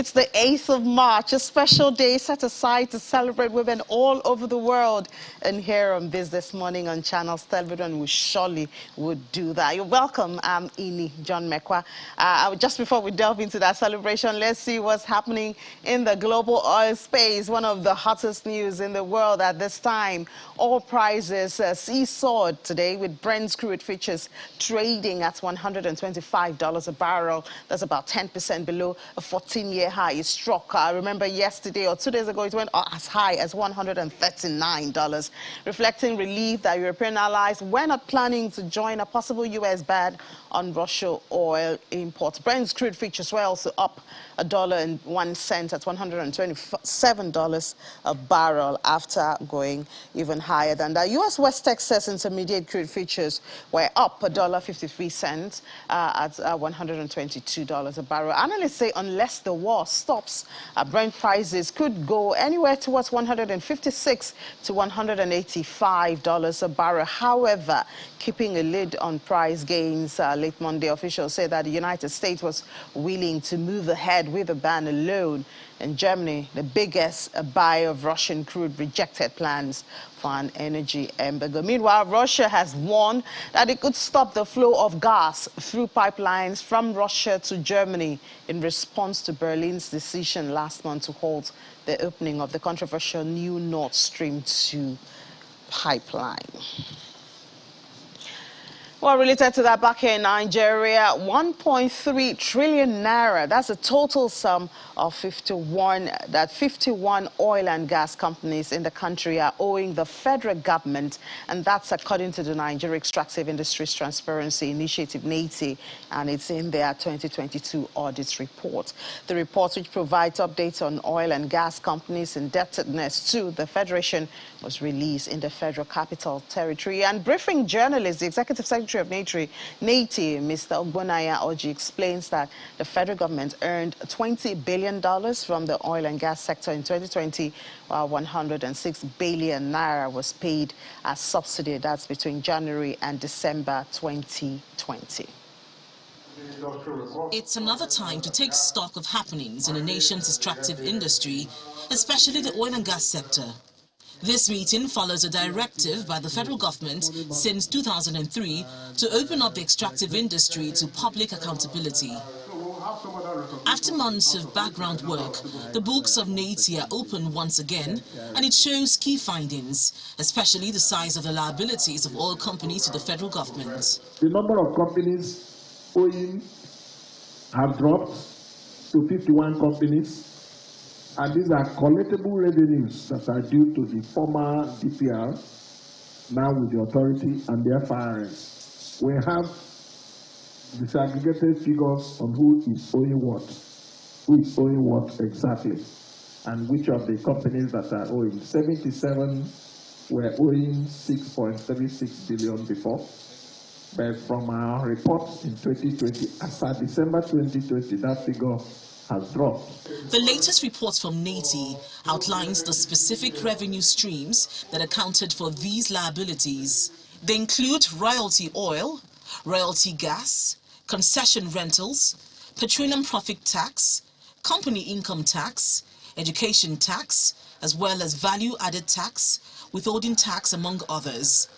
It's the 8th of March, a special day set aside to celebrate women all over the world. And here on Business Morning on Channels Television, we surely would do that. You're welcome. I'm Ini John Mekwa. Just before we delve into that celebration, let's see what's happening in the global oil space. One of the hottest news in the world at this time. Oil prices seesawed today with Brent crude futures trading at $125 a barrel. That's about 10% below a 14-year high. It struck, I remember yesterday or 2 days ago, it went as high as $139, reflecting relief that European allies were not planning to join a possible U.S. ban on Russian oil imports. Brent's crude futures were also up $1.01 at $127 a barrel after going even higher than that. U.S. West Texas Intermediate crude futures were up $1.53 at $122 a barrel. Analysts say unless the war stops, Brent prices could go anywhere towards $156 to $185 a barrel. However, keeping a lid on price gains, late Monday officials say that the United States was willing to move ahead with a ban alone. And Germany, the biggest buyer of Russian crude, rejected plans for an energy embargo. Meanwhile, Russia has warned that it could stop the flow of gas through pipelines from Russia to Germany in response to Berlin's decision last month to halt the opening of the controversial new Nord Stream 2 pipeline. Well, related to that, back in Nigeria, 1.3 trillion naira, that's a total sum of 51 oil and gas companies in the country are owing the federal government, and that's according to the Nigeria Extractive Industries Transparency Initiative, NATI, and it's in their 2022 audit report. The report, which provides updates on oil and gas companies' indebtedness to the Federation, was released in the Federal Capital Territory. And briefing journalists, the Executive Secretary of NATI, Mr. Ogbonaya Oji, explains that the federal government earned $20 billion from the oil and gas sector in 2020, while 106 billion naira was paid as subsidy. That's between January and December 2020. It's another time to take stock of happenings in the nation's extractive industry, especially the oil and gas sector. This meeting follows a directive by the federal government since 2003 to open up the extractive industry to public accountability. After months of background work, the books of NATI are opened once again, and it shows key findings, especially the size of the liabilities of oil companies to the federal government. The number of companies owing have dropped to 51 companies. And these are collectible revenues that are due to the former DPR, now with the authority and their firings. We have disaggregated figures on who is owing what exactly, and which of the companies that are owing. 77 were owing 6.36 billion before. But from our report in 2020, as of December 2020, that figure has dropped. The latest report from NATI outlines the specific revenue streams that accounted for these liabilities. They include royalty oil, royalty gas, concession rentals, petroleum profit tax, company income tax, education tax, as well as value-added tax, withholding tax, among others.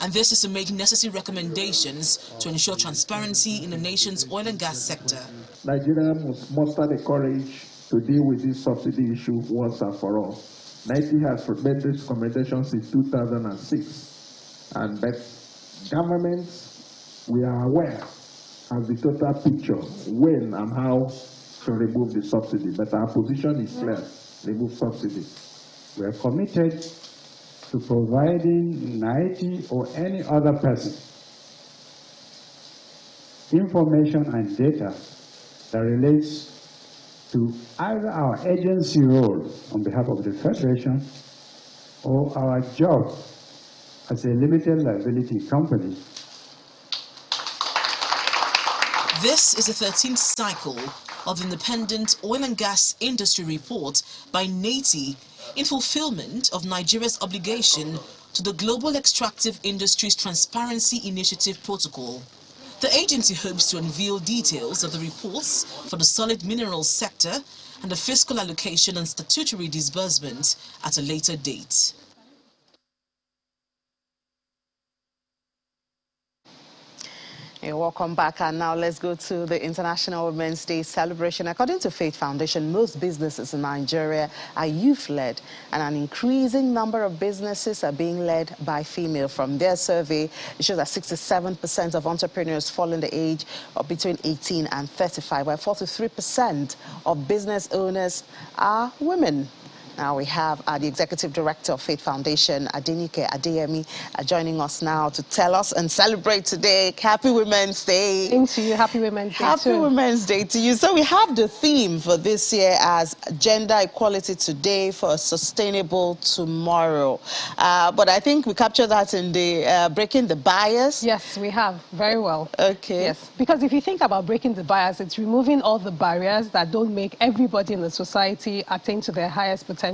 And this is to make necessary recommendations to ensure transparency in the nation's oil and gas sector. Nigeria must muster the courage to deal with this subsidy issue once and for all. NATI has made these recommendations in 2006, and that governments, we are aware of the total picture, when and how to remove the subsidy. But our position is clear: remove subsidy. We are committed to providing NATI or any other person information and data that relates to either our agency role on behalf of the Federation or our job as a limited liability company. This is the 13th cycle of the Independent Oil and Gas Industry Report by NATI in fulfillment of Nigeria's obligation to the Global Extractive Industries Transparency Initiative Protocol. The agency hopes to unveil details of the reports for the solid minerals sector and the fiscal allocation and statutory disbursement at a later date. You're welcome back, and now let's go to the International Women's Day celebration. According to Faith Foundation, most businesses in Nigeria are youth-led, and an increasing number of businesses are being led by female. From their survey, it shows that 67% of entrepreneurs fall in the age of between 18 and 35, while 43% of business owners are women. Now we have the Executive Director of Faith Foundation, Adenike Adeyemi, joining us now to tell us and celebrate today. Happy Women's Day. Same to you. Happy Women's Day Happy too. Women's Day to you. So we have the theme for this year as Gender Equality Today for a Sustainable Tomorrow. But I think we captured that in the Breaking the Bias. Yes, we have. Very well. Okay. Yes, because if you think about breaking the bias, it's removing all the barriers that don't make everybody in the society attain to their highest potential.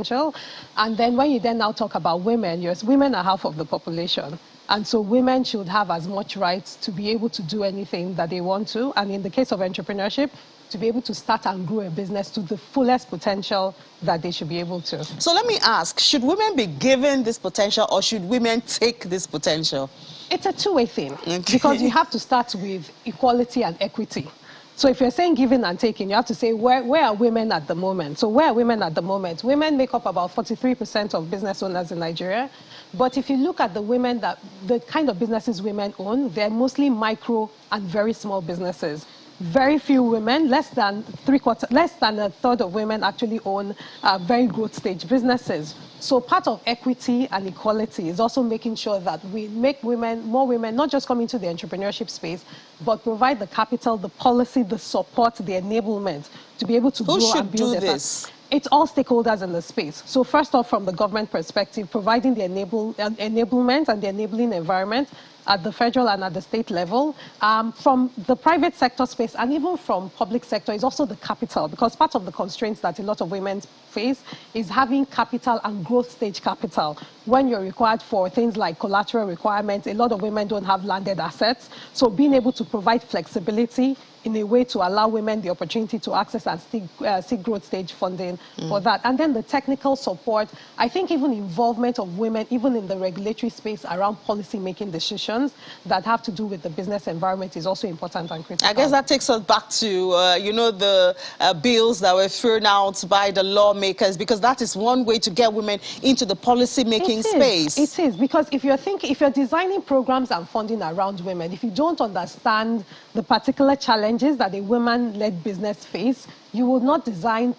And then when you then now talk about women, yes, women are half of the population. And so women should have as much rights to be able to do anything that they want to. And in the case of entrepreneurship, to be able to start and grow a business to the fullest potential that they should be able to. So let me ask, should women be given this potential or should women take this potential? It's a two-way thing, Okay. because you have to start with equality and equity. So if you're saying giving and taking, you have to say where are women at the moment? So where are women at the moment? Women make up about 43% of business owners in Nigeria. But if you look at the kind of businesses women own, they're mostly micro and very small businesses. Very few women, less than a third of women actually own very growth stage businesses. So part of equity and equality is also making sure that we make more women, not just come into the entrepreneurship space, but provide the capital, the policy, the support, the enablement to be able to grow and build Who should do this? It's all stakeholders in the space. So first off, from the government perspective, providing the enablement and the enabling environment at the federal and at the state level. From the private sector space and even from public sector is also the capital, because part of the constraints that a lot of women face is having capital and growth stage capital. When you're required for things like collateral requirements, a lot of women don't have landed assets. So being able to provide flexibility in a way to allow women the opportunity to access and seek growth stage funding for that. And then the technical support, I think even involvement of women, even in the regulatory space around policy-making decisions that have to do with the business environment is also important and critical. I guess that takes us back to, the bills that were thrown out by the lawmakers, because that is one way to get women into the policy-making space. It is, because if you're designing programs and funding around women, if you don't understand the particular challenges that a women-led business face, you will not design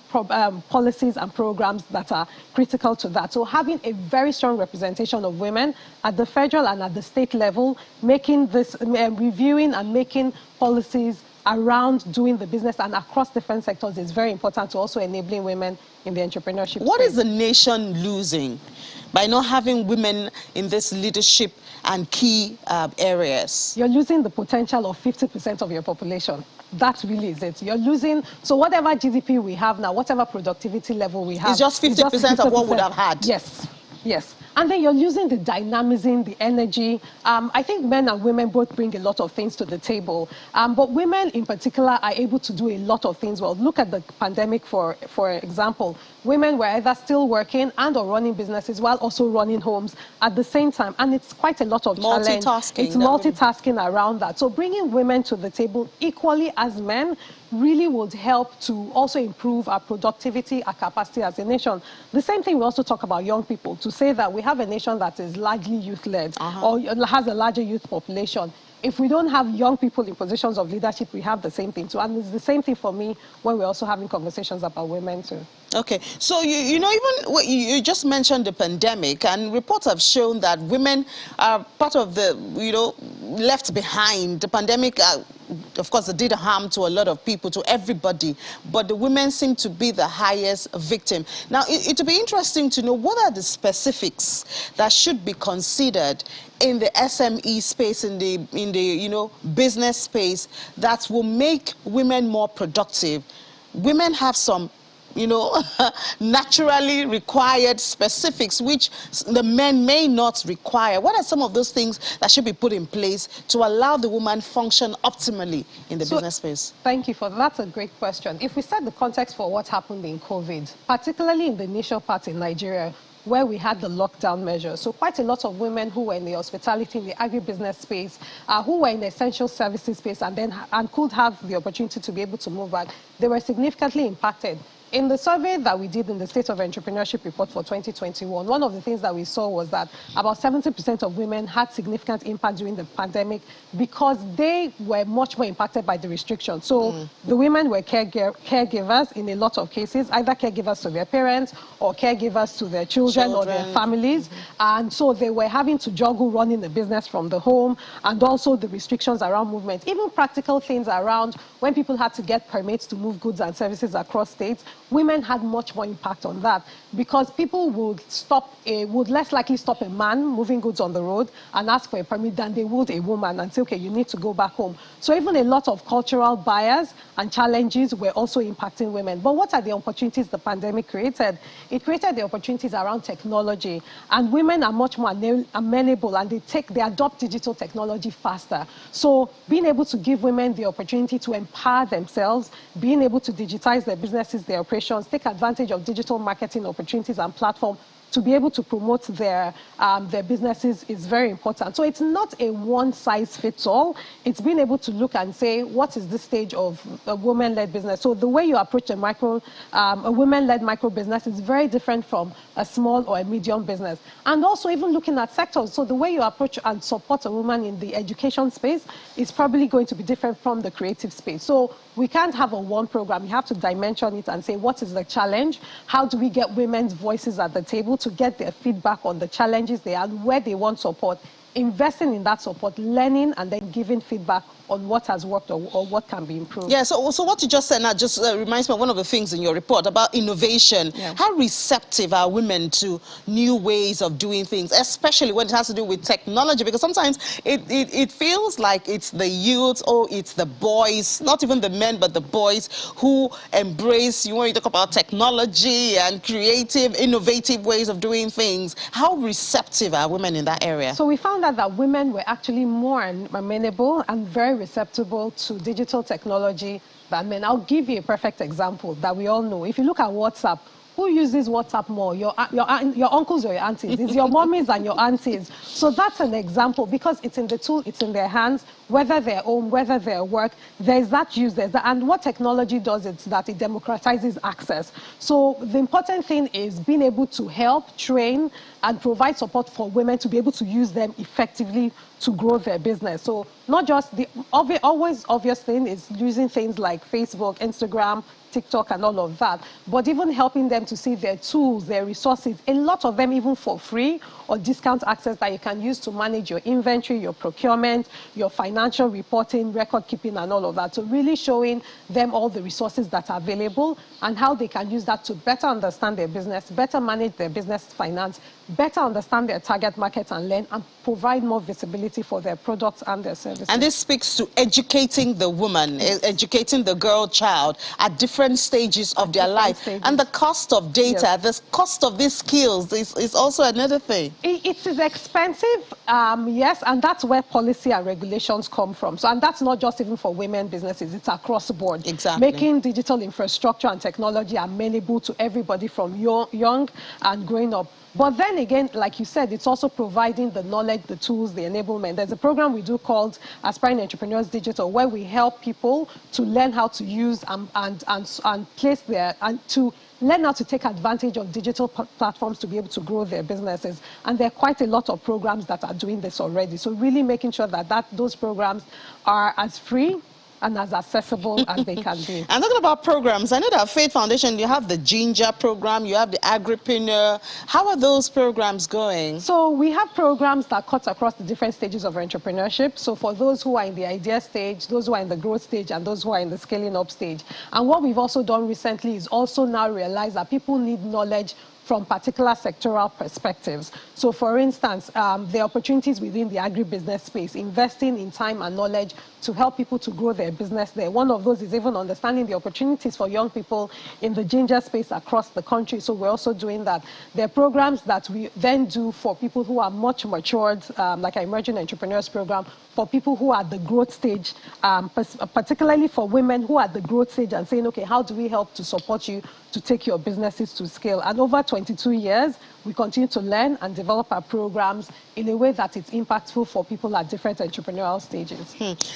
policies and programs that are critical to that. So having a very strong representation of women at the federal and at the state level, making this, reviewing and making policies around doing the business and across different sectors is very important to also enabling women in the entrepreneurship What space. is the nation losing by not having women in this leadership and key areas? You're losing the potential of 50% of your population. That really is it. You're losing, so whatever GDP we have now, whatever productivity level we have, It's just 50% of what we would have had. Yes, yes. And then you're losing the dynamism, the energy. I think men and women both bring a lot of things to the table. But women in particular are able to do a lot of things well. Look at the pandemic, for example. Women were either still working and or running businesses while also running homes at the same time. And it's quite a lot of challenge. Multitasking. It's multitasking around that. So bringing women to the table equally as men really would help to also improve our productivity, our capacity as a nation. The same thing we also talk about young people, to say that we have a nation that is largely youth-led or has a larger youth population. If we don't have young people in positions of leadership, we have the same thing too. And it's the same thing for me when we're also having conversations about women too. Okay, so even you just mentioned the pandemic, and reports have shown that women are part of the left behind. The pandemic, of course, it did harm to a lot of people, to everybody, but the women seem to be the highest victim. Now, it would be interesting to know what are the specifics that should be considered in the SME space, in the business space, that will make women more productive. Women have some you know, naturally required specifics which the men may not require? What are some of those things that should be put in place to allow the woman function optimally in the business space? Thank you for that. That's a great question. If we set the context for what happened in COVID, particularly in the initial part in Nigeria, where we had the lockdown measures. So quite a lot of women who were in the hospitality, in the agribusiness space, who were in the essential services space and could have the opportunity to be able to move back, they were significantly impacted. In the survey that we did in the State of Entrepreneurship Report for 2021, one of the things that we saw was that about 70% of women had significant impact during the pandemic because they were much more impacted by the restrictions. So the women were caregivers in a lot of cases, either caregivers to their parents or caregivers to their children or their families. And so they were having to juggle running the business from the home and also the restrictions around movement, even practical things around when people had to get permits to move goods and services across states. Women had much more impact on that because people would less likely stop a man moving goods on the road and ask for a permit than they would a woman and say, okay, you need to go back home. So even a lot of cultural barriers and challenges were also impacting women. But what are the opportunities the pandemic created? It created the opportunities around technology, and women are much more amenable and they adopt digital technology faster. So being able to give women the opportunity to empower themselves, being able to digitize their businesses, their operations, take advantage of digital marketing opportunities and platforms to be able to promote their businesses is very important. So it's not a one-size-fits-all. It's being able to look and say, what is the stage of a woman-led business? So the way you approach a women-led micro business is very different from a small or a medium business. And also even looking at sectors. So the way you approach and support a woman in the education space is probably going to be different from the creative space. So we can't have a one program. You have to dimension it and say, what is the challenge? How do we get women's voices at the table to get their feedback on the challenges they have, where they want support, investing in that support, learning, and then giving feedback on what has worked or what can be improved. Yeah, so what you just said now just reminds me of one of the things in your report about innovation. Yeah. How receptive are women to new ways of doing things, especially when it has to do with technology? Because sometimes it feels like it's the youth or it's the boys, not even the men, but the boys who embrace, when you talk about technology and creative, innovative ways of doing things. How receptive are women in that area? So we found out that women were actually more amenable and very receptible to digital technology than men. I'll give you a perfect example that we all know. If you look at WhatsApp, who uses WhatsApp more? Your uncles or your aunties? It's your mommies and your aunties. So that's an example because it's in the tool, it's in their hands, whether they're home, whether they're at work, there's that use, and what technology does is that it democratizes access. So the important thing is being able to help, train, and provide support for women to be able to use them effectively to grow their business. So not just the always obvious thing is using things like Facebook, Instagram, TikTok and all of that, but even helping them to see their tools, their resources, a lot of them even for free or discount access that you can use to manage your inventory, your procurement, your financial reporting, record keeping and all of that. So really showing them all the resources that are available and how they can use that to better understand their business, better manage their business finance, better understand their target market and learn and provide more visibility for their products and their services. And this speaks to educating the woman, educating the girl child at different stages of their life. And the cost of data, the cost of these skills is also another thing. It is expensive, yes, and that's where policy and regulations come from. So, and that's not just even for women businesses, it's across the board. Exactly. Making digital infrastructure and technology amenable to everybody from young and growing up. But then again, like you said, it's also providing the knowledge, the tools, the enablement. There's a program we do called Aspiring Entrepreneurs Digital, where we help people to learn how to use and place their, and to learn how to take advantage of digital platforms to be able to grow their businesses. And there are quite a lot of programs that are doing this already. So really making sure that those programs are as free and as accessible as they can be. And talking about programs, I know that Faith Foundation, you have the Ginger program, you have the Agripreneur. How are those programs going? So we have programs that cut across the different stages of entrepreneurship. So for those who are in the idea stage, those who are in the growth stage, and those who are in the scaling up stage. And what we've also done recently is also now realize that people need knowledge from particular sectoral perspectives. So for instance, the opportunities within the agribusiness space, investing in time and knowledge to help people to grow their business there. One of those is even understanding the opportunities for young people in the ginger space across the country. So we're also doing that. There are programs that we then do for people who are much matured, like our Emerging Entrepreneurs Program, for people who are at the growth stage, particularly for women who are at the growth stage and saying, okay, how do we help to support you to take your businesses to scale? And over 22 years, we continue to learn and develop our programs in a way that it's impactful for people at different entrepreneurial stages.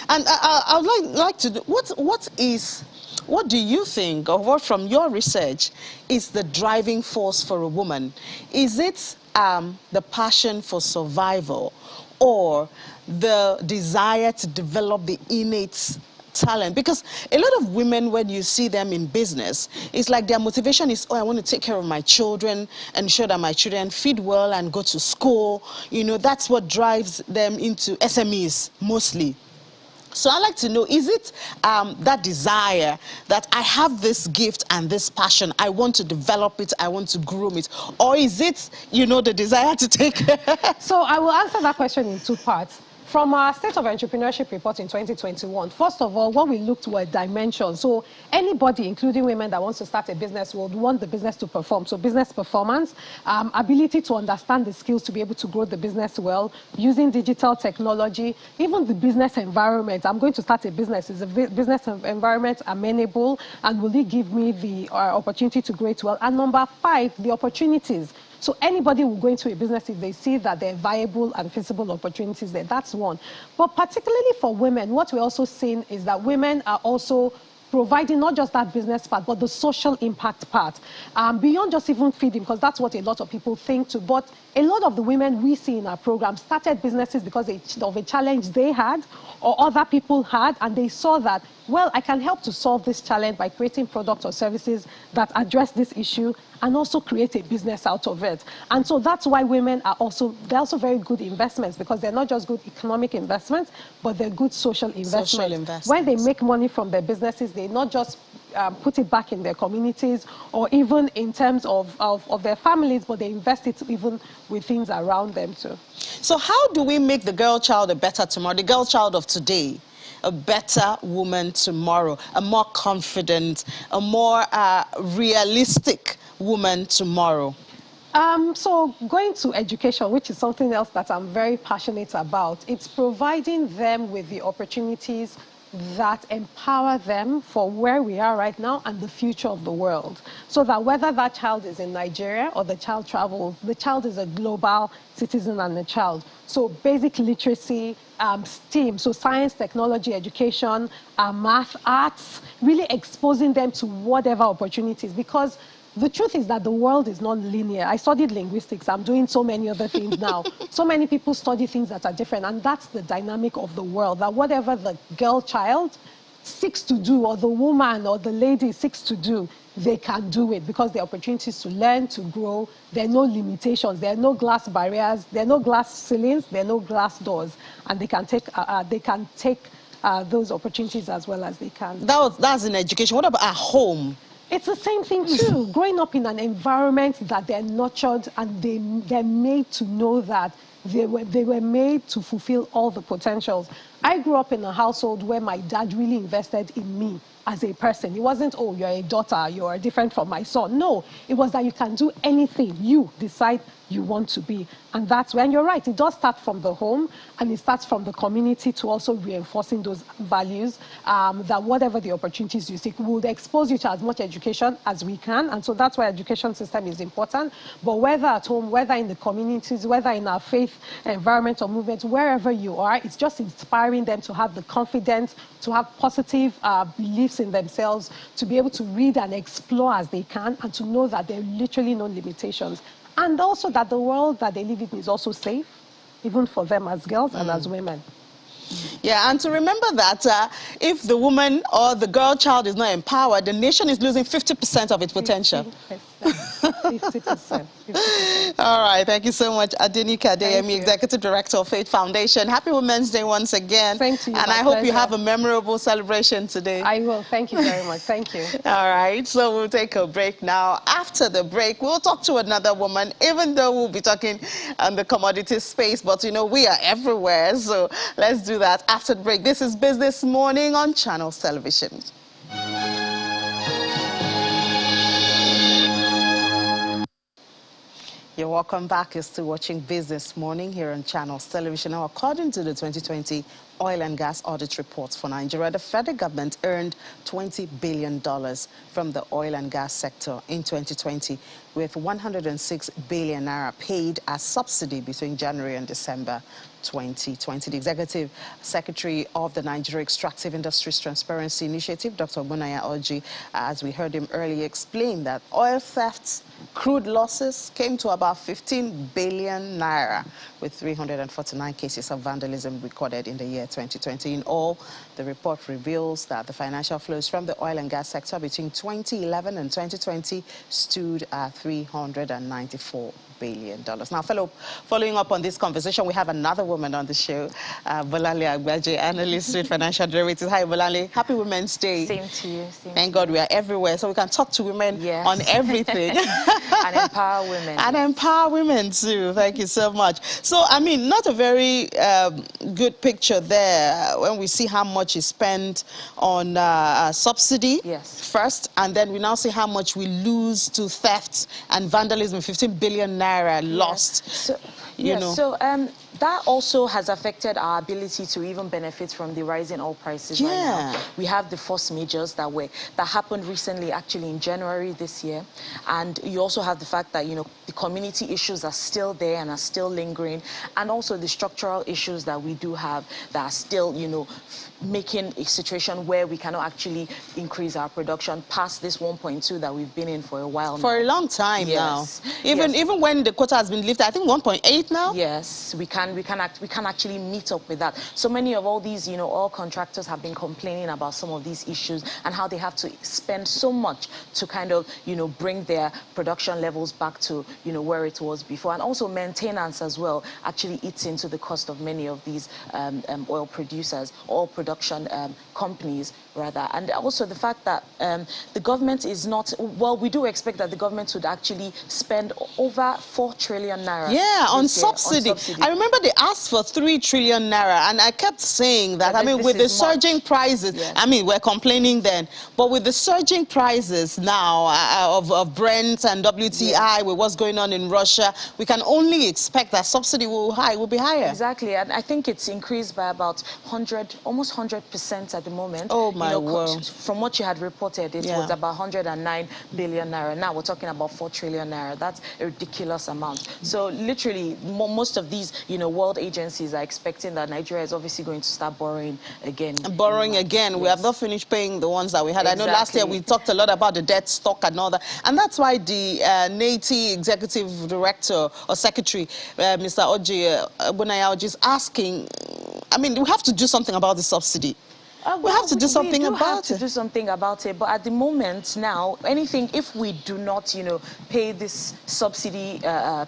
And I would like to do, what do you think, or what from your research, is the driving force for a woman? Is it the passion for survival, or the desire to develop the innate talent? Because a lot of women, when you see them in business, it's like their motivation is, oh, I want to take care of my children, ensure that my children feed well and go to school. You know, that's what drives them into SMEs mostly. So I'd like to know, is it that desire that I have this gift and this passion, I want to develop it, I want to groom it, or is it, you know, the desire to take So I will answer that question in two parts. From our State of Entrepreneurship report in 2021, first of all, what we looked were dimensions. So anybody, including women that wants to start a business, would want the business to perform. So business performance, ability to understand the skills to be able to grow the business well, using digital technology, even the business environment. I'm going to start a business. Is a business environment amenable, and will it give me the opportunity to grow it well? And number 5, the opportunities. So anybody will go into a business if they see that there are viable and feasible opportunities there. That's one. But particularly for women, what we're also seeing is that women are also providing not just that business part, but the social impact part. Beyond just even feeding, because that's what a lot of people think too. But a lot of the women we see in our program started businesses because of a challenge they had or other people had, and they saw that, well, I can help to solve this challenge by creating products or services that address this issue and also create a business out of it. And so that's why women are also, they're also very good investments, because they're not just good economic investments, but they're good social investments. Social investments. When they make money from their businesses, they not just put it back in their communities or even in terms of their families, but they invest it even with things around them too. So how do we make the girl child a better tomorrow, the girl child of today, a better woman tomorrow, a more confident, a more realistic woman tomorrow? So going to education, which is something else that I'm very passionate about, it's providing them with the opportunities that empower them for where we are right now and the future of the world. So that whether that child is in Nigeria or the child travels, the child is a global citizen and a child. So basic literacy, STEAM, so science, technology, education, math, arts, really exposing them to whatever opportunities, because the truth is that the world is not linear. I studied linguistics. I'm doing so many other things now. So many people study things that are different, and that's the dynamic of the world, that whatever the girl child seeks to do, or the woman or the lady seeks to do, they can do it, because the opportunities to learn, to grow, there are no limitations, there are no glass barriers, there are no glass ceilings, there are no glass doors, and they can take those opportunities as well as they can. That's in education. What about at home? It's the same thing too. Growing up in an environment that they're nurtured and they're made to know that they were made to fulfill all the potentials. I grew up in a household where my dad really invested in me as a person. It wasn't, oh, you're a daughter, you're different from my son. No, it was that you can do anything you decide you want to be. And that's when you're right. It does start from the home, and it starts from the community to also reinforcing those values, that whatever the opportunities you seek, we'll expose you to as much education as we can. And so that's why education system is important. But whether at home, whether in the communities, whether in our faith environment or movement, wherever you are, it's just inspiring them to have the confidence, to have positive beliefs in themselves, to be able to read and explore as they can, and to know that there are literally no limitations. And also that the world that they live in is also safe, even for them as girls and as women. Yeah, and to remember that if the woman or the girl child is not empowered, the nation is losing 50% of its potential. 50%. 50%. 50%. All right, thank you so much, Adinika Adeyemi, you. Executive Director of Faith Foundation. Happy Women's Day once again. Same to you, and my I hope you pleasure. have a memorable celebration today. I will. Thank you very much. Thank you. All right, so we'll take a break now. After the break, we'll talk to another woman, even though we'll be talking on the commodities space. But, you know, we are everywhere, so let's do that after the break. This is Business Morning on Channels Television. You're welcome back. You're still watching Business Morning here on Channels Television. Now, according to the 2020 Oil and Gas Audit Report for Nigeria, the federal government earned $20 billion from the oil and gas sector in 2020, with 106 billion naira paid as subsidy between January and December 2020. The Executive Secretary of the Nigeria Extractive Industries Transparency Initiative, Dr. Bunaya Oji, as we heard him earlier, explained that oil thefts, crude losses came to about 15 billion naira, with 349 cases of vandalism recorded in the year 2020. In all, the report reveals that the financial flows from the oil and gas sector between 2011 and 2020 stood at $394 billion. Now, following up on this conversation, we have another woman on the show, Bolale Agbaje, analyst with financial derivatives. Hi, Bolale. Happy Women's Day. Same to you. Thank God we are everywhere, so we can talk to women on everything. And empower women. And empower women, too. Thank you so much. So, I mean, not a very good picture there when we see how much is spent on subsidy first, and then we now see how much we lose to theft and vandalism, 15 billion naira lost. So, you know. So that also has affected our ability to even benefit from the rising oil prices right now. We have the force majors that happened recently, actually in January this year, and you also have the fact that, you know, the community issues are still there and are still lingering, and also the structural issues that we do have that are still, you know, making a situation where we cannot actually increase our production past this 1.2 that we've been in for a while now. For a long time now. Even when the quota has been lifted, I think 1.8 now? Yes, we can actually meet up with that. So many of all these, you know, oil contractors have been complaining about some of these issues and how they have to spend so much to kind of, you know, bring their production levels back to, you know, where it was before. And also maintenance as well actually eats into the cost of many of these oil producers, oil production companies rather. And also the fact that the government is not, well, we do expect that the government would actually spend over 4 trillion naira on subsidy. I remember they asked for 3 trillion naira, and I kept saying that, I mean, with the surging prices, I mean, we're complaining then, but with the surging prices now of Brent and WTI, with what's going on in Russia, we can only expect that subsidy will be higher. Exactly, and I think it's increased by about almost 100% at the moment. Oh my word. From what you had reported, it was about 109 billion naira. Now we're talking about 4 trillion naira. That's a ridiculous amount. So literally, most of these, you know, world agencies are expecting that Nigeria is obviously going to start borrowing again. Borrowing again. We have not finished paying the ones that we had. I know last year we talked a lot about the debt stock and all that. And that's why the NATI Executive Director or Secretary, Mr. Oji, Bunaya Oji, is asking, I mean, we have to do something about the subsidy. We have to do something about it. But at the moment now, anything, if we do not, you know, pay this subsidy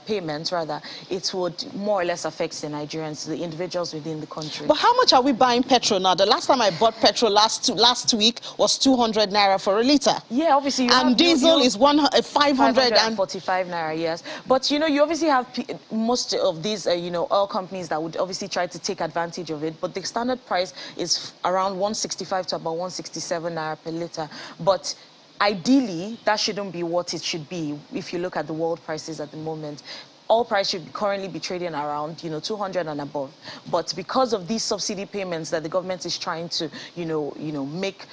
payment, rather, it would more or less affect the Nigerians, the individuals within the country. But how much are we buying petrol now? The last time I bought petrol last week was 200 naira for a litre. Yeah, obviously. And diesel is 545 naira, yes. But, you know, you obviously have most of these, you know, oil companies that would obviously try to take advantage of it. But the standard price is around 165 to about 167 naira per litre. But ideally, that shouldn't be what it should be if you look at the world prices at the moment. Oil price should currently be trading around, you know, 200 and above. But because of these subsidy payments that the government is trying to, you know, make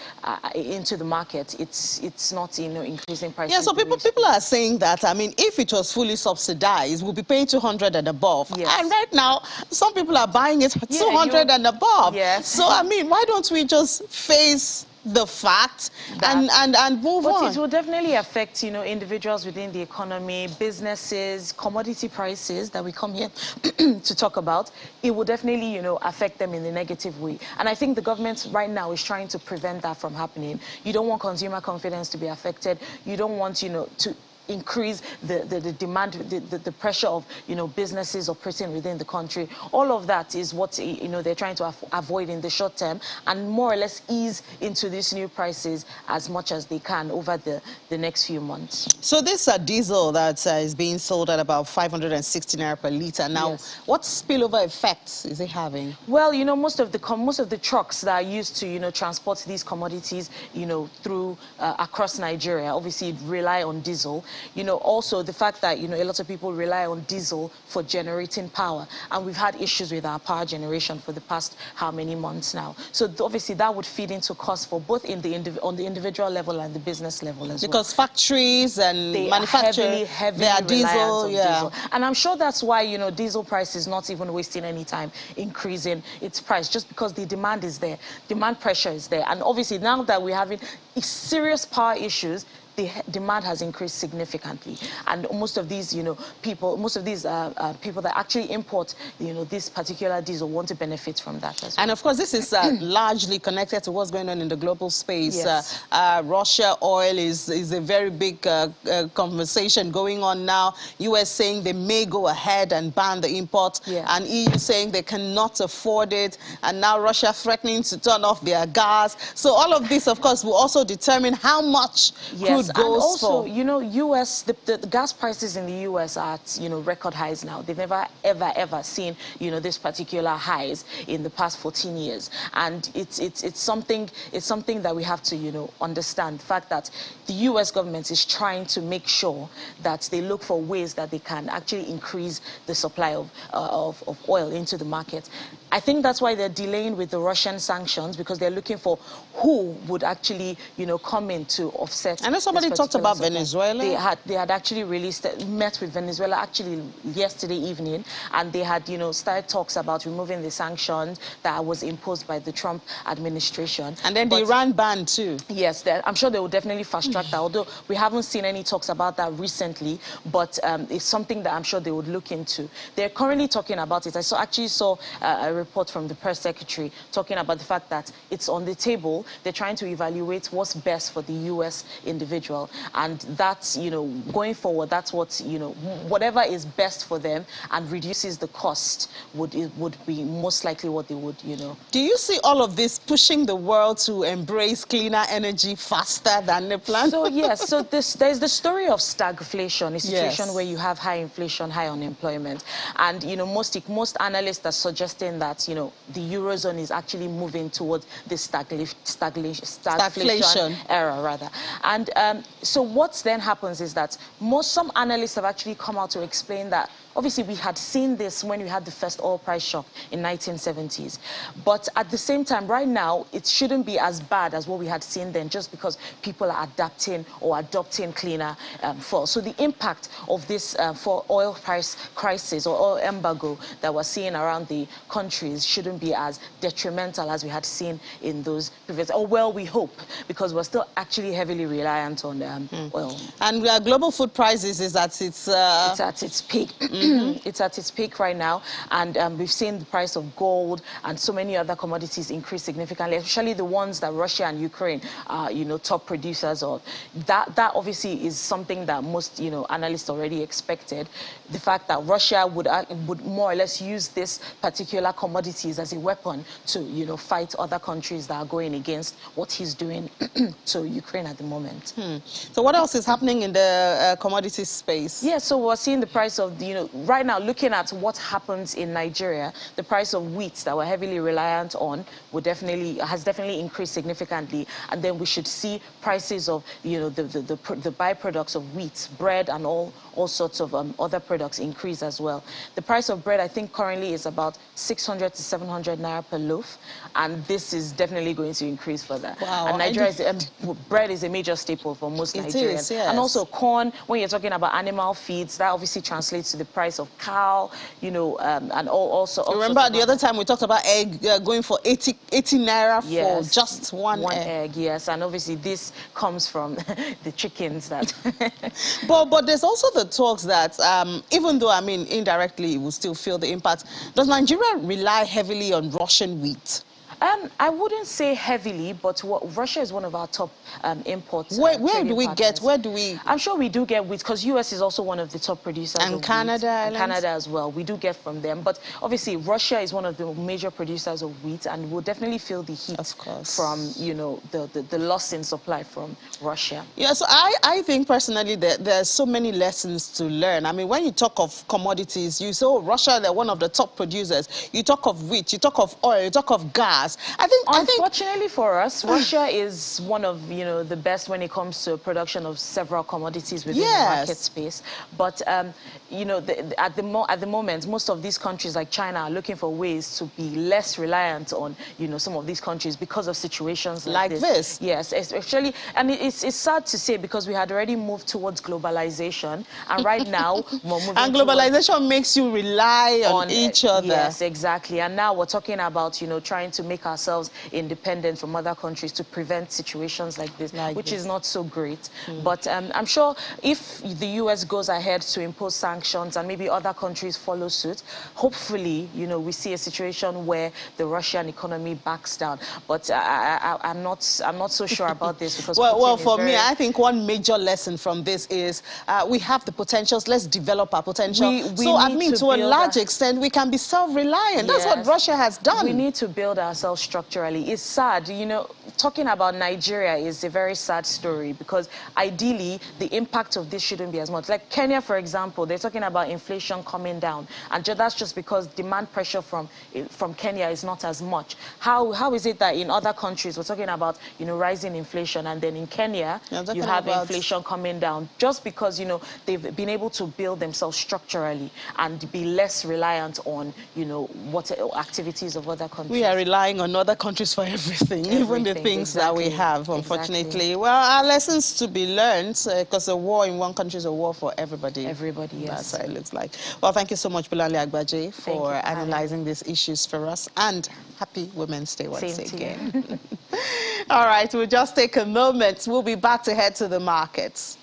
into the market, it's not, you know, increasing prices. Yeah, so people are saying that, I mean, if it was fully subsidized, we'll be paying 200 and above. Yes. And right now, some people are buying it 200 and above. Yes. So, I mean, why don't we just face the fact and move on? But it will definitely affect, you know, individuals within the economy, businesses, commodity prices that we come here to talk about. It will definitely, you know, affect them in a negative way. And I think the government right now is trying to prevent that from happening. You don't want consumer confidence to be affected. You don't want, you know, increase the demand, the pressure of, businesses operating within the country. All of that is what, they're trying to avoid in the short term, and more or less ease into these new prices as much as they can over the next few months. So this diesel that is being sold at about 560 naira per litre. Now, yes. What spillover effects is it having? Well, most of the trucks that are used to, transport these commodities, through across Nigeria, obviously rely on diesel. Also the fact that, a lot of people rely on diesel for generating power. And we've had issues with our power generation for the past how many months now. So obviously that would feed into costs for both on the individual level and the business level as well. Because factories and they manufacturers, are heavily they are diesel, diesel. And I'm sure that's why, diesel price is not even wasting any time increasing its price, just because the demand is there. Demand pressure is there. And obviously now that we're having serious power issues, the demand has increased significantly, and most of these, people that actually import, this particular diesel want to benefit from that as well. And of course, this is largely connected to what's going on in the global space. Yes. Russia oil is a very big conversation going on now. US saying they may go ahead and ban the import, and EU saying they cannot afford it, and now Russia threatening to turn off their gas. So all of this, of course, will also determine how much crude goes and also, for. US, the gas prices in the US are at, record highs now. They've never, ever seen, this particular highs in the past 14 years. And it's something that we have to, understand. The fact that the US government is trying to make sure that they look for ways that they can actually increase the supply of oil into the market. I think that's why they're delaying with the Russian sanctions, because they're looking for who would actually, come in to offset. I know somebody talked about Venezuela. They had actually met with Venezuela actually yesterday evening, and they had, started talks about removing the sanctions that was imposed by the Trump administration. And then the Iran ban too. Yes, I'm sure they will definitely fast track that, although we haven't seen any talks about that recently, but it's something that I'm sure they would look into. They're currently talking about it. I actually saw a report from the press secretary talking about the fact that it's on the table. They're trying to evaluate what's best for the US individual, and that's, going forward, that's what, whatever is best for them and reduces the cost would be most likely what they would, Do you see all of this pushing the world to embrace cleaner energy faster than the plan? So yes, so there's the story of stagflation, a situation where you have high inflation, high unemployment, and most analysts are suggesting that the Eurozone is actually moving towards the stagflation era rather. And so what then happens is that some analysts have actually come out to explain that obviously we had seen this when we had the first oil price shock in 1970s. But at the same time, right now, it shouldn't be as bad as what we had seen then, just because people are adapting or adopting cleaner fuel. So the impact of this for oil price crisis or oil embargo that we're seeing around the countries shouldn't be as detrimental as we had seen in those previous, or well, we hope, because we're still actually heavily reliant on oil. And global food prices is at its peak. It's at its peak right now, and we've seen the price of gold and so many other commodities increase significantly, especially the ones that Russia and Ukraine are, top producers of. That obviously is something that most, analysts already expected. The fact that Russia would more or less use this particular commodities as a weapon to, fight other countries that are going against what he's doing to Ukraine at the moment. So what else is happening in the commodities space? Yeah, so we're seeing the price of, right now, looking at what happens in Nigeria, the price of wheat that we're heavily reliant on has definitely increased significantly. And then we should see prices of, the byproducts of wheat, bread, and all sorts of other products increase as well. The price of bread, I think, currently is about 600 to 700 naira per loaf, and this is definitely going to increase further. Wow. And Nigeria bread is a major staple for most Nigerians. It is, yes. And also corn, when you're talking about animal feeds, that obviously translates to the price of cow, and also... Remember the other time we talked about egg going for 80 naira for just one egg. Yes, and obviously this comes from the chickens that... but there's also the talks that, even though, indirectly, we'll still feel the impact, does Nigeria rely heavily on Russian wheat? I wouldn't say heavily, but Russia is one of our top imports. Where do we partners. get? Where do we? I'm sure we do get wheat, because US is also one of the top producers and of Canada, wheat. Islands? And Canada as well. We do get from them. But obviously, Russia is one of the major producers of wheat, and we'll definitely feel the heat from, you know, the loss in supply from Russia. Yeah, so I think personally that there's so many lessons to learn. I mean, when you talk of commodities, you say, oh, Russia, they're one of the top producers. You talk of wheat, you talk of oil, you talk of gas. Unfortunately for us, Russia is one of, you know, the best when it comes to production of several commodities within the market space. But, you know, at the moment, most of these countries like China are looking for ways to be less reliant on, you know, some of these countries because of situations like this. Yes, especially, and it's sad to say, because we had already moved towards globalization, and right now we're moving and globalization makes you rely on each other. Yes, exactly. And now we're talking about, you know, trying to make ourselves independent from other countries to prevent situations like this, which is not so great. But I'm sure if the US goes ahead to impose sanctions and maybe other countries follow suit, hopefully, you know, we see a situation where the Russian economy backs down. But I'm not so sure about this, because well, for me, I think one major lesson from this is we have the potentials. Let's develop our potential. So I mean, to a large extent, we can be self-reliant. That's what Russia has done. We need to build ourselves structurally. It's sad, you know, talking about Nigeria is a very sad story, because ideally the impact of this shouldn't be as much. Like Kenya, for example, they're talking about inflation coming down, and that's just because demand pressure from Kenya is not as much. How is it that in other countries we're talking about, you know, rising inflation, and then in Kenya you have inflation coming down, just because, you know, they've been able to build themselves structurally and be less reliant on, you know, what activities of other countries. We are relying on other countries for everything, even the things that we have, unfortunately. Well, our lessons to be learned, because a war in one country is a war for everybody. Everybody, yes. That's how it looks like. Well, thank you so much, Bolanle Agbaje, for analyzing these issues for us, and happy Women's Day once again. All right, we'll just take a moment. We'll be back to head to the markets.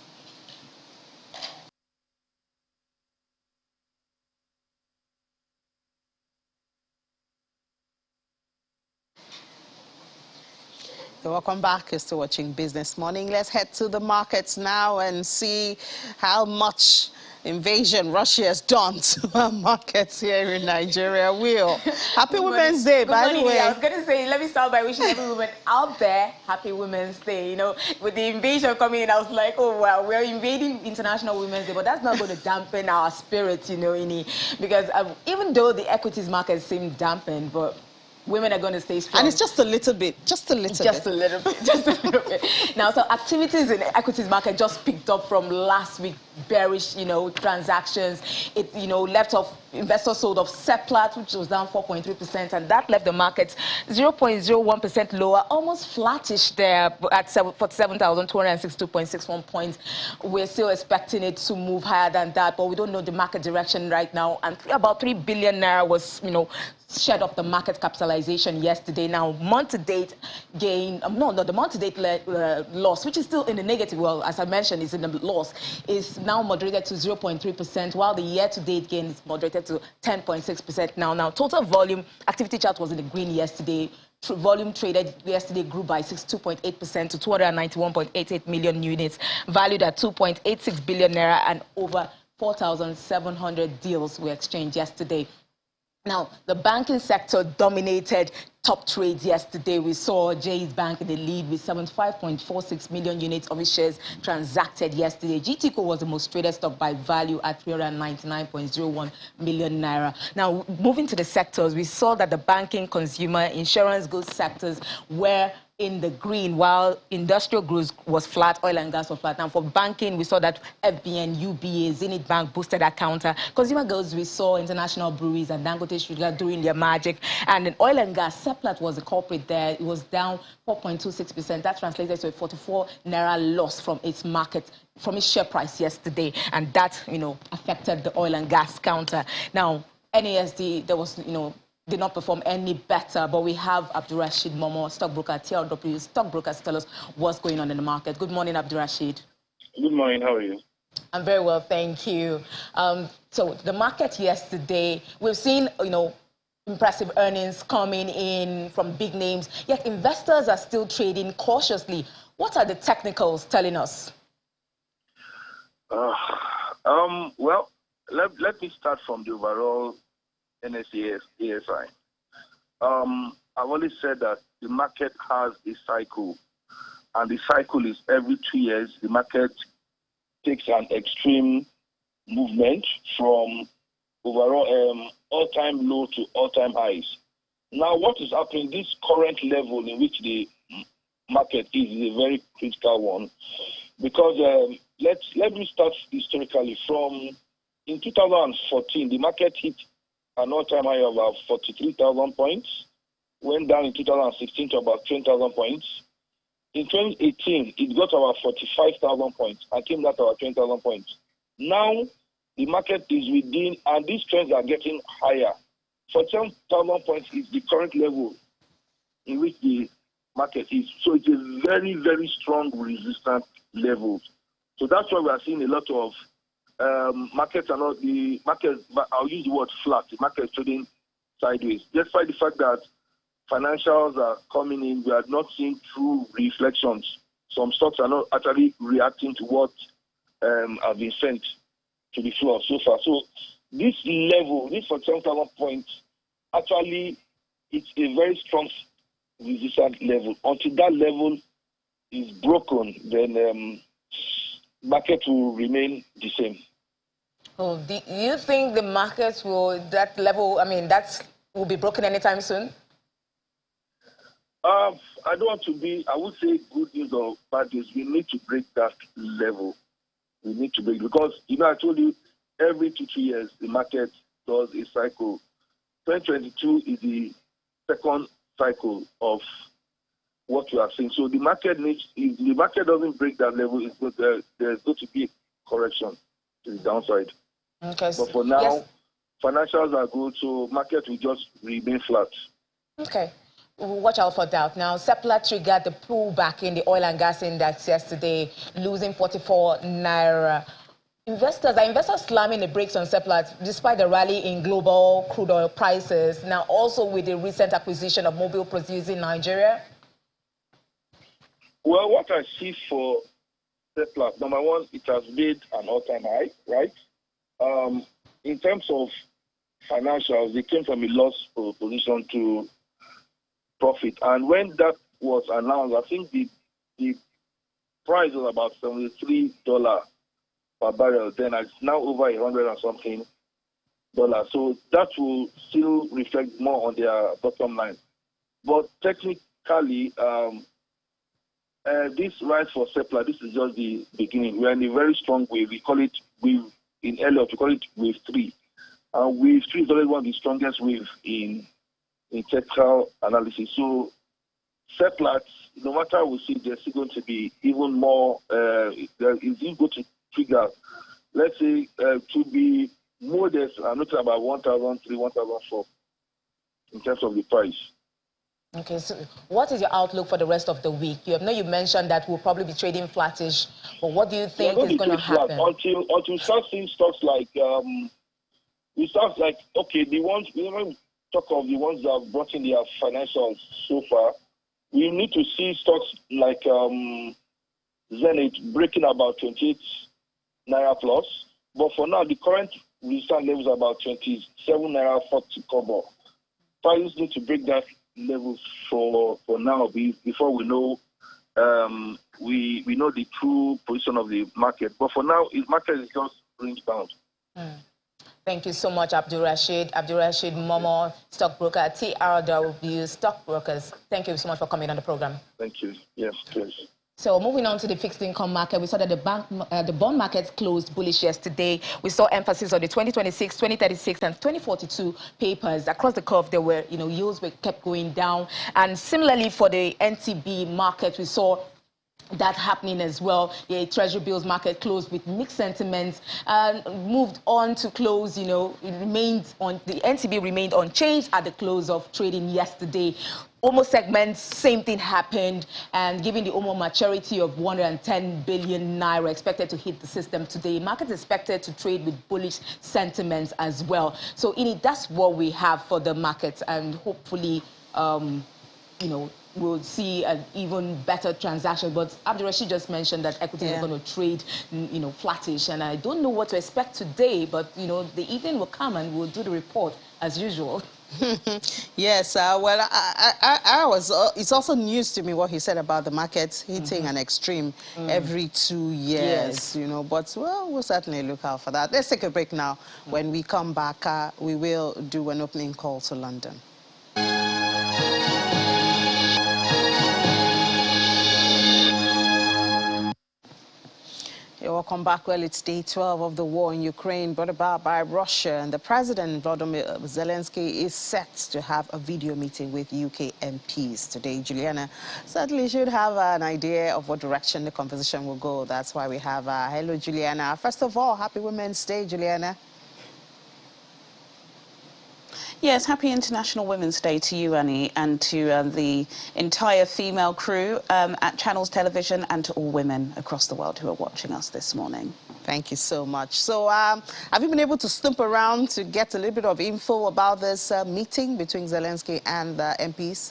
So welcome back. You're still watching Business Morning. Let's head to the markets now and see how much invasion Russia has done to our markets here in Nigeria. Will, happy Women's Day, by the way. I was going to say, let me start by wishing every woman out there happy Women's Day. You know, with the invasion coming in, I was like, oh, well, we're invading International Women's Day, but that's not going to dampen our spirit, you know, because even though the equities market seemed dampened, but women are going to stay strong. And it's just a little bit, just a little bit. Now, so activities in the equities market just picked up from last week, bearish, you know, transactions. It, you know, left off, investors sold off Seplat, which was down 4.3%, and that left the market 0.01% lower, almost flattish there at 47,262.61 points. We're still expecting it to move higher than that, but we don't know the market direction right now. And about 3 billion naira was, you know, shed off the market capitalization yesterday. Now, month-to-date gain, the month-to-date loss, which is still in the negative, well, as I mentioned, is in the loss, is now moderated to 0.3%, while the year-to-date gain is moderated to 10.6% now. Total volume, activity chart was in the green yesterday. Volume traded yesterday grew by 62.8% to 291.88 million units, valued at 2.86 billion naira, and over 4,700 deals were exchanged yesterday. Now, the banking sector dominated top trades yesterday. We saw Jay's Bank in the lead with 75.46 million units of its shares transacted yesterday. GTCO was the most traded stock by value at 399.01 million naira. Now, moving to the sectors, we saw that the banking, consumer, insurance goods sectors were in the green, while industrial goods was flat, oil and gas was flat. Now, for banking, we saw that FBN, UBA, Zenith Bank boosted that counter. Consumer goods, we saw International Breweries and Dangote Sugar doing their magic. And in oil and gas, Seplat was the culprit there. It was down 4.26%. That translated to a 44 naira loss from its market, from its share price yesterday. And that, you know, affected the oil and gas counter. Now, NASD, there was, you know, did not perform any better, but we have Abdurrashid Momo, stockbroker at TLW Stockbrokers, tell us what's going on in the market. Good morning, Abdurrashid. Good morning, how are you? I'm very well, thank you. So the market yesterday, we've seen, you know, impressive earnings coming in from big names, yet investors are still trading cautiously. What are the technicals telling us? Well, let me start from the overall NSE ASI. I've always said that the market has a cycle, and the cycle is every 2 years, the market takes an extreme movement from overall all-time low to all-time highs. Now, what is happening, this current level in which the market is a very critical one, because let me start historically. In 2014, the market hit an all-time high of about 43,000 points, went down in 2016 to about 20,000 points. In 2018, it got about 45,000 points and came down to about 20,000 points. Now, the market is within, and these trends are getting higher. 47,000 points is the current level in which the market is. So it's a very, very strong resistance level. So that's why we are seeing a lot of markets are not the market, but I'll use the word flat. The market is trading sideways. Despite the fact that financials are coming in, we are not seeing true reflections. Some stocks are not actually reacting to what have been sent to the floor so far. So this level, this 47,000 points, actually it's a very strong resistance level. Until that level is broken, then market will remain the same. Oh, do you think the markets will, that level, I mean, that will be broken anytime soon? I don't want to be, I would say good news or bad news. We need to break that level. We need to break, because, I told you, every 2 years, the market does a cycle. 2022 is the second cycle of what we are seeing. So the market needs, if the market doesn't break that level, there's going to be a correction to the downside. Okay. But for now, financials are good, so market will just remain flat. Okay. Watch out for that. Now, Seplat triggered the pullback in the oil and gas index yesterday, losing 44 naira. Are investors slamming the brakes on Seplat despite the rally in global crude oil prices, now also with the recent acquisition of Mobil Producing in Nigeria? Well, what I see for Seplat, number one, it has made an all-time high, right? In terms of financials, they came from a loss position to profit. And when that was announced, I think the price was about $73 per barrel. Then it's now over 100 and something dollars. So that will still reflect more on their bottom line. But technically, this rise for Seplat, this is just the beginning. We are in a very strong wave. We call it wave in Elliott. We call it wave 3. Wave 3 is always one of the strongest waves in technical analysis. So Seplat, no matter we see, there's still going to be even more. There is going to trigger, let's say, to be modest. I'm looking at about 1,003, 1,004 in terms of the price. Okay, so what is your outlook for the rest of the week? You mentioned that we'll probably be trading flattish, but what do you think is going to happen? Until start seeing stocks like okay, the ones we talk of the ones that have brought in their financials so far. We need to see stocks like Zenith breaking about 28 naira plus. But for now, the current resistance level is about 27 naira 40 kobo. Prices need to break that level for now before we know we know the true position of the market. But for now, the market is just range bound. Thank you so much, Abdul Rashid Momo, stockbroker at TRW Stockbrokers. Thank you so much for coming on the program. Thank you. Yes, please. So moving on to the fixed income market, we saw that the bond markets closed bullish yesterday. We saw emphasis on the 2026, 2036, and 2042 papers. Across the curve, there were, yields kept going down. And similarly for the NTB market, we saw that happening as well. The Treasury bills market closed with mixed sentiments and moved on to close. The NTB remained unchanged at the close of trading yesterday. OMO segment, same thing happened, and given the OMO maturity of 110 billion naira expected to hit the system today, market is expected to trade with bullish sentiments as well. So, that's what we have for the markets, and hopefully, we'll see an even better transaction. But Abdurrashid just mentioned that equities are going to trade, flattish, and I don't know what to expect today, but, the evening will come and we'll do the report as usual. Yes, well, I was. It's also news to me what he said about the markets hitting an extreme every 2 years. But well, we'll certainly look out for that. Let's take a break now. When we come back, we will do an opening call to London. Welcome back. Well, it's day 12 of the war in Ukraine brought about by Russia, and the President, Volodymyr Zelensky, is set to have a video meeting with UK MPs today. Juliana certainly should have an idea of what direction the conversation will go. That's why we have hello, Juliana. First of all, happy Women's Day, Juliana. Yes, happy International Women's Day to you, Annie, and to the entire female crew at Channels Television, and to all women across the world who are watching us this morning. Thank you so much. So have you been able to snoop around to get a little bit of info about this meeting between Zelensky and the MPs?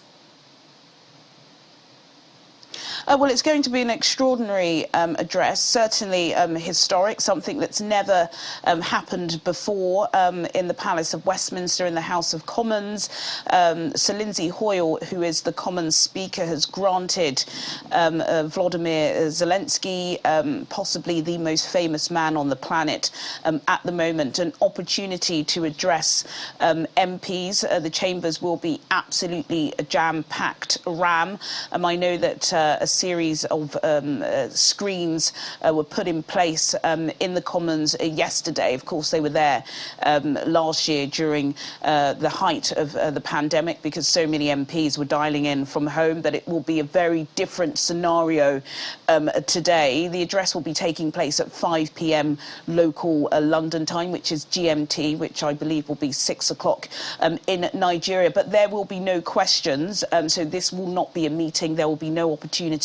Well, it's going to be an extraordinary address, certainly historic, something that's never happened before in the Palace of Westminster, in the House of Commons. Sir Lindsay Hoyle, who is the Commons Speaker, has granted Volodymyr Zelensky, possibly the most famous man on the planet at the moment, an opportunity to address MPs. The chambers will be absolutely a jam-packed ram. I know that a series of screens were put in place in the Commons yesterday. Of course, they were there last year during the height of the pandemic, because so many MPs were dialing in from home, that it will be a very different scenario today. The address will be taking place at 5 p.m. local London time, which is GMT, which I believe will be 6 o'clock in Nigeria. But there will be no questions, so this will not be a meeting. There will be no opportunity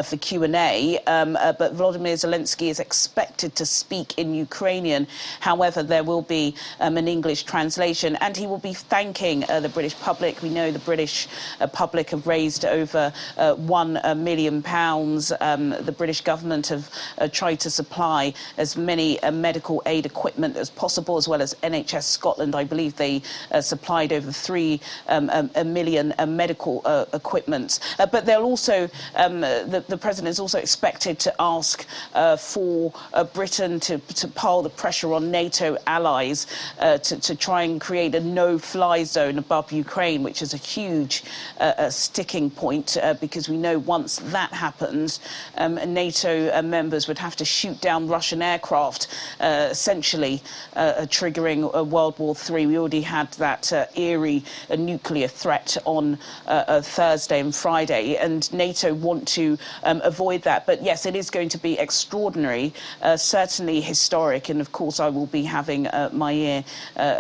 for Q&A, but Volodymyr Zelensky is expected to speak in Ukrainian. However, there will be an English translation, and he will be thanking the British public. We know the British public have raised over £1 million. The British government have tried to supply as many medical aid equipment as possible, as well as NHS Scotland. I believe they supplied over 3 million medical equipment. But they'll also the President is also expected to ask for Britain to pile the pressure on NATO allies to try and create a no-fly zone above Ukraine, which is a huge sticking point, because we know once that happens, NATO members would have to shoot down Russian aircraft, essentially triggering World War III. We already had that eerie nuclear threat on Thursday and Friday, and NATO want to avoid that. But yes, it is going to be extraordinary, certainly historic, and of course I will be having my ear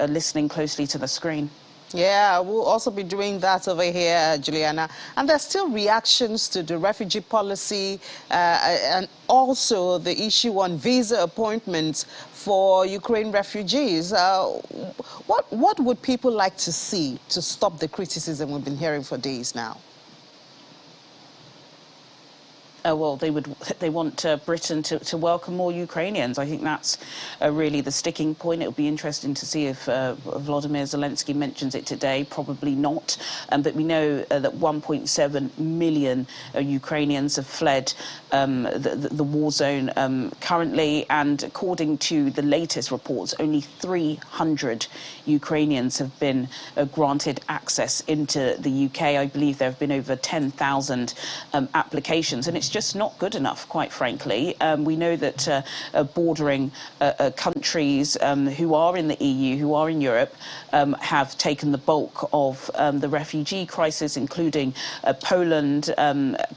listening closely to the screen. Yeah, we'll also be doing that over here, Juliana. And there's still reactions to the refugee policy and also the issue on visa appointments for Ukraine refugees. What would people like to see to stop the criticism we've been hearing for days now? Well, they want Britain to welcome more Ukrainians. I think that's really the sticking point. It'll be interesting to see if Volodymyr Zelensky mentions it today. Probably not. But we know that 1.7 million Ukrainians have fled the war zone currently, and according to the latest reports, only 300 Ukrainians have been granted access into the UK. I believe there have been over 10,000 applications, and it's just not good enough, quite frankly. We know that bordering countries who are in the EU, who are in Europe, have taken the bulk of the refugee crisis, including Poland,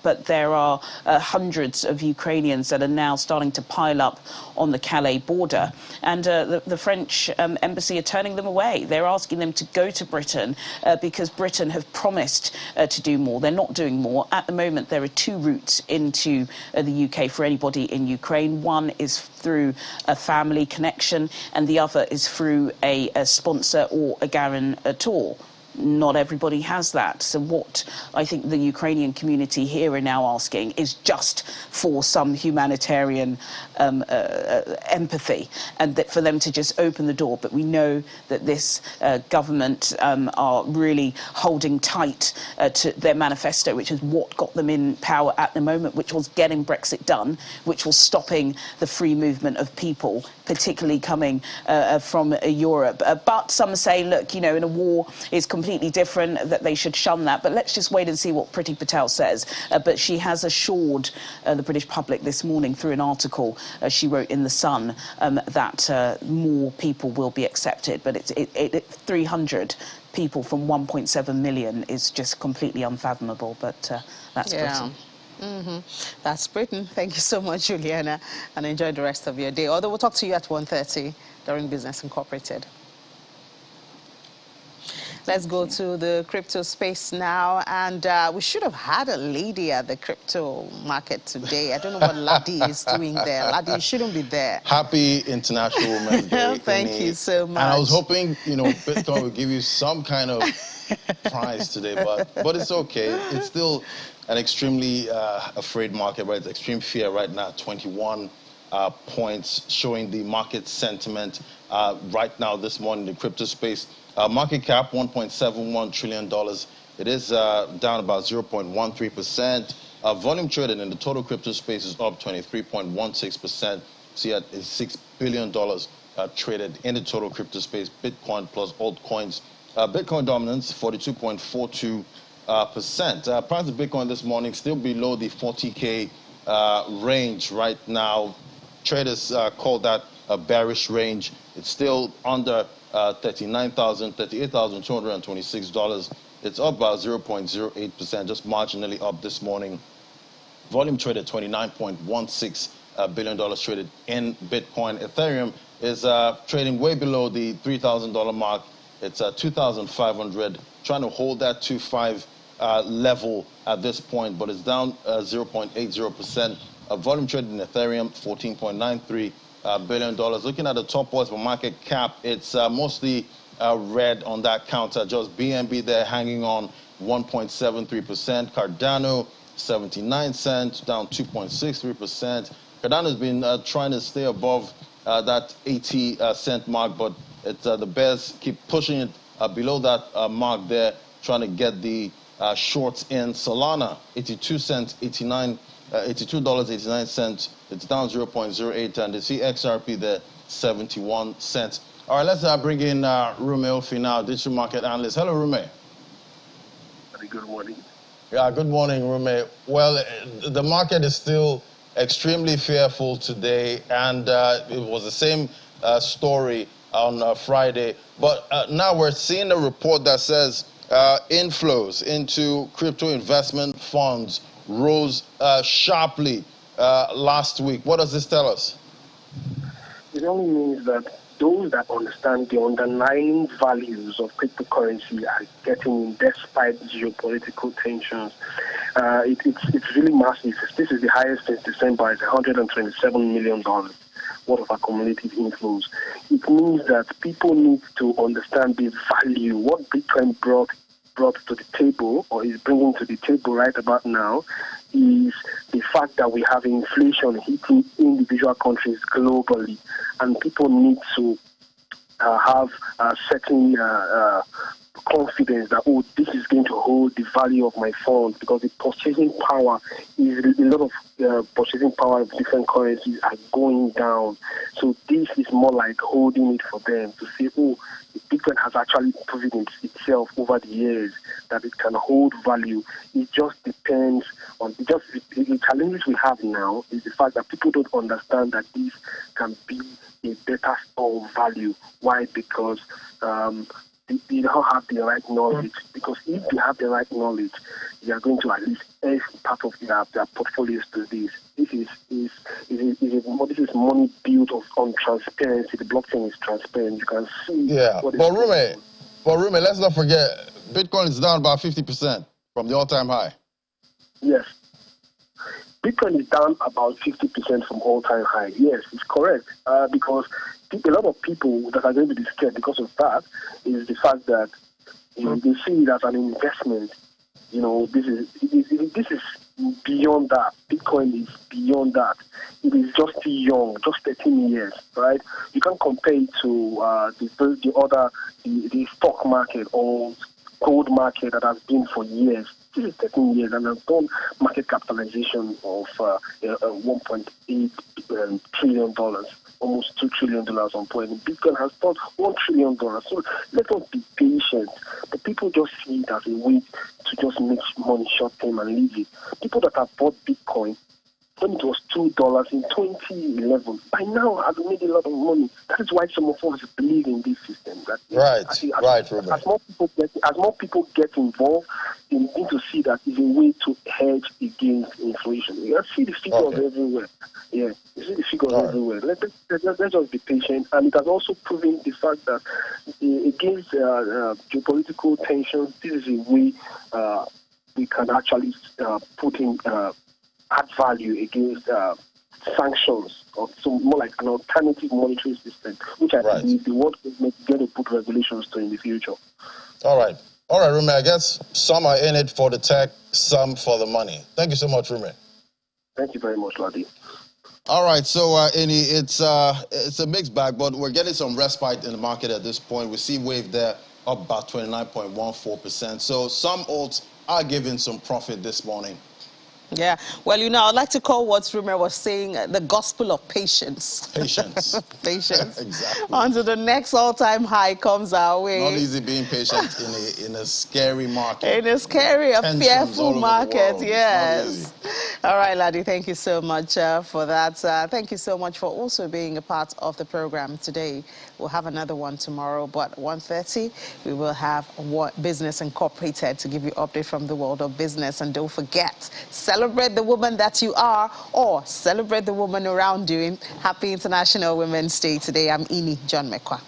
but there are hundreds of Ukrainians that are now starting to pile up on the Calais border, and the French embassy are turning them away. They're asking them to go to Britain because Britain have promised to do more. They're not doing more. At the moment, there are two routes into the UK for anybody in Ukraine. One is through a family connection, and the other is through a sponsor or a guarantor. Not everybody has that. So what I think the Ukrainian community here are now asking is just for some humanitarian empathy, and that for them to just open the door. But we know that this government are really holding tight to their manifesto, which is what got them in power at the moment, which was getting Brexit done, which was stopping the free movement of people, particularly coming from Europe. But some say, look, you know, in a war is completely different, that they should shun that. But let's just wait and see what Priti Patel says. But she has assured the British public this morning through an article she wrote in The Sun that more people will be accepted. But 300 people from 1.7 million is just completely unfathomable. But that's Britain. That's Britain. Thank you so much, Juliana, and enjoy the rest of your day. Although we'll talk to you at 1:30 during Business Incorporated. Let's go to the crypto space now, and we should have had a lady at the crypto market today. I don't know what Ladi is doing there. Ladi, you shouldn't be there. Happy International Women's Day. Thank you so much. And I was hoping, you know, Bitcoin would give you some kind of prize today, but it's okay. It's still an extremely afraid market, right? It's extreme fear right now, 21 points, showing the market sentiment right now this morning in the crypto space. Market cap, $1.71 trillion. It is down about 0.13%. Volume traded in the total crypto space is up 23.16%. See, at $6 billion traded in the total crypto space, Bitcoin plus altcoins. Bitcoin dominance, 42.42%. Price of Bitcoin this morning still below the 40K range right now. Traders call that a bearish range. It's still under $38,226. It's up by 0.08%, just marginally up this morning. Volume traded $29.16 billion traded in Bitcoin. Ethereum is trading way below the $3,000 mark. It's 2,500, trying to hold that 2.5 level at this point, but it's down 0.80%. Volume traded in Ethereum, $14.93 billion. Looking at the top boys for market cap, it's mostly red on that counter. Just BNB there hanging on 1.73%. Cardano, 79 cents, down 2.63%. Cardano's been trying to stay above that 80 cent mark, but it's, the bears keep pushing it below that mark there, trying to get the shorts in. Solana, 82 cents, $82.89. It's down 0.08, and the CXRP there, 71 cents. All right, let's bring in Rume Ofi now, digital market analyst. Hello, Rume. Very good morning. Yeah, good morning, Rume. Well, the market is still extremely fearful today, and it was the same story on Friday. But now we're seeing a report that says inflows into crypto investment funds rose sharply last week. What does this tell us? It only means that those that understand the underlying values of cryptocurrency are getting in despite geopolitical tensions. It's really massive. This is the highest since December. It's $127 million worth of accumulated inflows. It means that people need to understand the value, what Bitcoin brought to the table, or is bringing to the table right about now, is the fact that we have inflation hitting individual countries globally, and people need to have a certain confidence that, oh, this is going to hold the value of my funds, because the purchasing power is a lot of purchasing power of different currencies are going down. So this is more like holding it for them to say, oh, Bitcoin has actually proven itself over the years that it can hold value. It just depends on the challenges we have now is the fact that people don't understand that this can be a better store of value. Why? Because they don't have the right knowledge. Because if they have the right knowledge, they are going to at least edge part of their portfolios to this. This is money built on transparency. The blockchain is transparent. You can see. Yeah, but Rumi, let's not forget, Bitcoin is down about 50% from the all-time high. Yes. Bitcoin is down about 50% from all-time high. Yes, it's correct. Because a lot of people that are going to be scared because of that is the fact that they see it as an investment. This is beyond that. Bitcoin is beyond that. It is just young, just 13 years, right? You can compare it to the stock market or gold market that has been for years. This is 13 years and has done market capitalization of $1.8 trillion, almost $2 trillion on point. Bitcoin has done $1 trillion. So let us be patient. But people just see it as a way to just make money short term and leave it. People that have bought Bitcoin when it was $2 in 2011, by now have made a lot of money. That is why some of us believe in this system. As more people get involved, they need to see that it's a way to hedge against inflation. You see the figures everywhere. Yeah, you see the figures everywhere. Let's just be patient. And it has also proven the fact that against geopolitical tensions, this is a way we can actually put in add value against sanctions, or so more like an alternative monetary system, which I believe the world government is going to put regulations to in the future. All right, Rumi, I guess some are in it for the tech, some for the money. Thank you so much, Rumi. Thank you very much, Ladi. All right, so Ini, it's a mixed bag, but we're getting some respite in the market at this point. We see Wave there up about 29.14%. So some alts are giving some profit this morning. Yeah, well, I'd like to call what Rumer was saying the gospel of patience. Patience. Patience. Exactly. Until the next all-time high comes our way. Not easy being patient in a scary market. In a scary, a fearful market, yes. All right, Ladi, thank you so much for that. Thank you so much for also being a part of the program today. We'll have another one tomorrow, but 1:30, we will have Business Incorporated to give you update from the world of business. And don't forget, celebrate the woman that you are, or celebrate the woman around you. Happy International Women's Day today. I'm Ini John Mekwa.